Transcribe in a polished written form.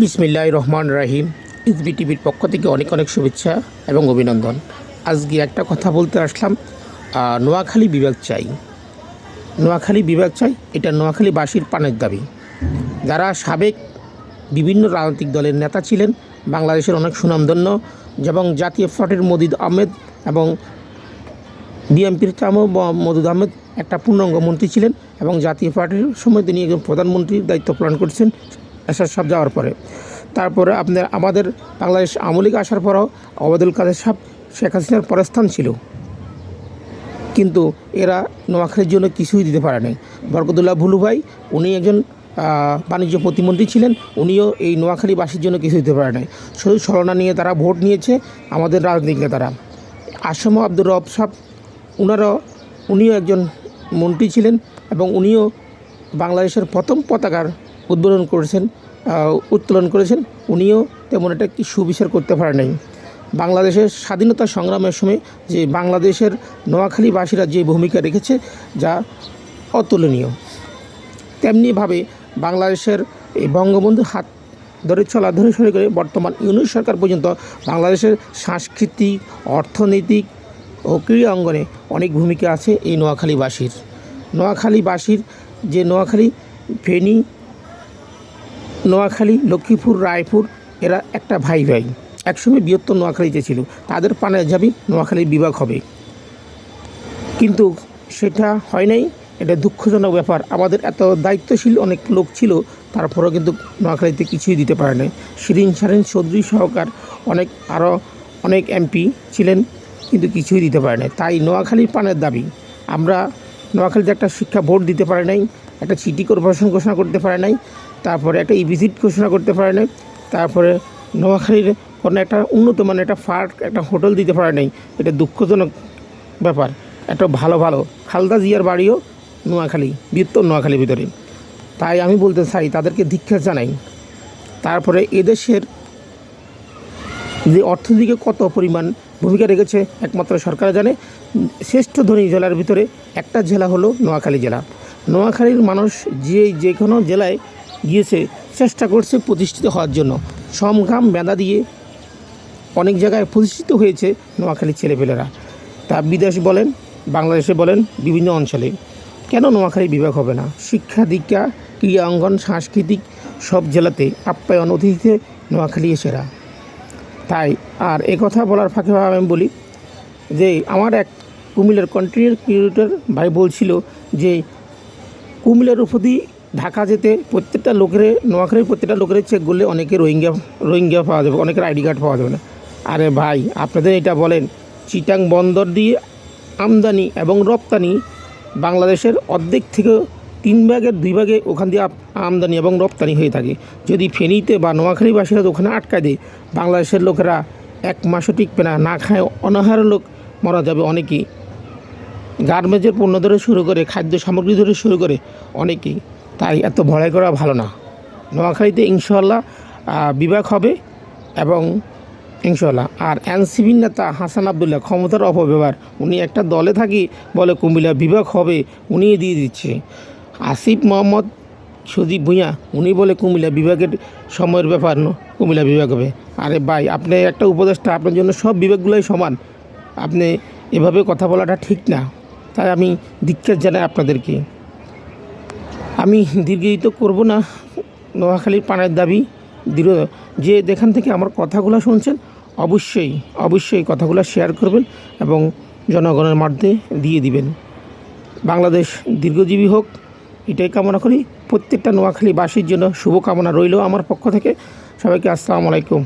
বিসমিল্লাহির রহমানির রহিম। ইসবি টিভির পক্ষ থেকে অনেক অনেক শুভেচ্ছা এবং অভিনন্দন। আজকে একটা কথা বলতে আসলাম, নোয়াখালী বিভাগ চাই। নোয়াখালী বিভাগ চাই, এটা নোয়াখালীবাসীর প্রাণের দাবি। যারা সাবেক বিভিন্ন রাজনৈতিক দলের নেতা ছিলেন, বাংলাদেশের অনেক সুনামধন্য এবং জাতীয় পার্টির মজিদ আহমেদ এবং বিএনপির চামও মজিদ আহমেদ একটা পূর্ণাঙ্গ মন্ত্রী ছিলেন এবং জাতীয় পার্টির সময় তিনি একজন প্রধানমন্ত্রীর দায়িত্ব পালন করছেন এরশাদ সাহেব যাওয়ার পরে। তারপরে আমাদের বাংলাদেশ আওয়ামী লীগ আসার পরও ওবায়দুল কাদের সাহেব শেখ হাসিনার পরস্থান ছিল, কিন্তু এরা নোয়াখালীর জন্য কিছুই দিতে পারে নাই। বরকতুল্লাহ ভুলু ভাই, উনি একজন বাণিজ্য প্রতিমন্ত্রী ছিলেন, উনিও এই নোয়াখালীবাসীর জন্য কিছু দিতে পারে নাই। শুধু ছলনা নিয়ে তারা ভোট নিয়েছে আমাদের রাজনৈতিক নেতারা। আসম আব্দুর রব সাহেব, উনিও একজন মন্ত্রী ছিলেন এবং উনিও বাংলাদেশের প্রথম পতাকার উত্তোলন করেছেন। উনিও তেমন একটা কি সুবিচার করতে পারে নাই। বাংলাদেশের স্বাধীনতা সংগ্রামের সময় যে বাংলাদেশের নোয়াখালীবাসীরা যে ভূমিকা রেখেছে, যা অতুলনীয়। তেমনিভাবে বাংলাদেশের এই বঙ্গবন্ধুর হাত ধরে শুরু করে বর্তমান ইউনিট সরকার পর্যন্ত বাংলাদেশের সাংস্কৃতিক, অর্থনৈতিক ও ক্রীড়া অঙ্গনে অনেক ভূমিকা আছে এই নোয়াখালীবাসীর। যে নোয়াখালী, ফেনী, নোয়াখালী, লক্ষ্মীপুর, রায়পুর, এরা একটা ভাই ভাই, একসময় বৃহত্তর নোয়াখালীতে ছিল। তাদের প্রাণের দাবি নোয়াখালী বিভাগ হবে, কিন্তু সেটা হয় নাই। এটা দুঃখজনক ব্যাপার। আমাদের এত দায়িত্বশীল অনেক লোক ছিল, তারপরেও কিন্তু নোয়াখালীতে কিছুই দিতে পারে নাই। শিরিন শারীন চৌধুরী সহকার আরও অনেক এমপি ছিলেন, কিন্তু কিছুই দিতে পারে নাই। তাই নোয়াখালীর প্রাণের দাবি। আমরা নোয়াখালীতে একটা শিক্ষা বোর্ড দিতে পারে নাই, একটা সিটি কর্পোরেশন ঘোষণা করতে পারে নাই, তারপরে একটা ইভিজিট ঘোষণা করতে পারে নাই, তারপরে নোয়াখালীর কোনো একটা উন্নত মানের একটা পার্ক, একটা হোটেল দিতে পারে নাই। এটা দুঃখজনক ব্যাপার। একটা ভালো খালেদা জিয়ার বাড়িও নোয়াখালী, বৃহত্তর নোয়াখালীর ভিতরে। তাই আমি বলতে চাই, তাদেরকে ধিক্কার জানাই। তারপরে এদেশের যে অর্থনীতিকে কত পরিমাণ ভূমিকা রেখেছে একমাত্র সরকার জানে। শ্রেষ্ঠ ধনী জেলার ভিতরে একটা জেলা হলো নোয়াখালী জেলা। নোয়াখালীর মানুষ যে কোনো জেলায় গিয়েছে, চেষ্টা করছে প্রতিষ্ঠিত হওয়ার জন্য। ঘাম বেঁধা দিয়ে অনেক জায়গায় প্রতিষ্ঠিত হয়েছে নোয়াখালীর ছেলেপেলেরা। তা বিদেশ বলেন, বাংলাদেশে বলেন, বিভিন্ন অঞ্চলে। কেন নোয়াখালী বিভাগ হবে না? শিক্ষা দীক্ষা, ক্রীড়া অঙ্গন, সাংস্কৃতিক সব জেলাতে আপ্যায়ন, অতিথিতে নোয়াখালী সেরা। তাই আর কথা বলার ফাঁকে আমি বলি যে, আমার এক কুমিল্লার কন্টেন্ট ক্রিয়েটর ভাই বলছিল যে, কুমিল্লার উপদি ঢাকা যেতে প্রত্যেকটা নোয়াখালীর প্রত্যেকটা লোকের চেক করলে অনেকে রোহিঙ্গা পাওয়া যাবে, অনেকের আইডি কার্ড পাওয়া যাবে না। আরে ভাই, আপনাদের এটা বলেন, চিটাং বন্দর দিয়ে আমদানি এবং রপ্তানি বাংলাদেশের অর্ধেক থেকে 3 ভাগের 2 ভাগে ওখান দিয়ে আমদানি এবং রপ্তানি হয়ে থাকে। যদি ফেনীতে বা নোয়াখালীবাসীরা ওখানে আটকায় দেয়, বাংলাদেশের লোকেরা 1 মাসও টিকবে না, না খায় অনাহার লোক মারা যাবে অনেকেই। গার্মেন্টসের পণ্য ধরে শুরু করে, খাদ্য সামগ্রী ধরে শুরু করে অনেকেই। তাই এত ভয় করা ভালো না। নোয়াখালীতে ইনশাআল্লাহ বিভাগ হবে এবং ইনশাআল্লাহ। আর এনসিপির নেতা হাসান আবদুল্লাহ ক্ষমতার অপব্যবহার, উনি একটা দলে থাকি বলে কুমিল্লা বিভাগ হবে, উনি দিয়ে দিচ্ছে। আসিফ মোহাম্মদ সজীব ভূঁইয়া, উনি বলে কুমিল্লা বিভাগের সময়ের ব্যাপার, কুমিল্লা বিভাগ হবে। আরে ভাই, আপনি একটা উপদেষ্টা, আপনার জন্য সব বিভাগগুলোই সমান। আপনি এভাবে কথা বলাটা ঠিক না। তাই আমি ধিক্কার জানাই আপনাদেরকে। আমি দীর্ঘায়িত করব না। নোয়াখালীর প্রাণের দাবি দৃঢ়। যে যেখান থেকে আমার কথাগুলো শুনছেন, অবশ্যই কথাগুলো শেয়ার করবেন এবং জনগণের মধ্যে দিয়ে দিবেন। বাংলাদেশ দীর্ঘজীবী হোক, এটাই কামনা করি। প্রত্যেকটা নোয়াখালীবাসীর জন্য শুভকামনা রইল আমার পক্ষ থেকে। সবাইকে আসসালামু আলাইকুম।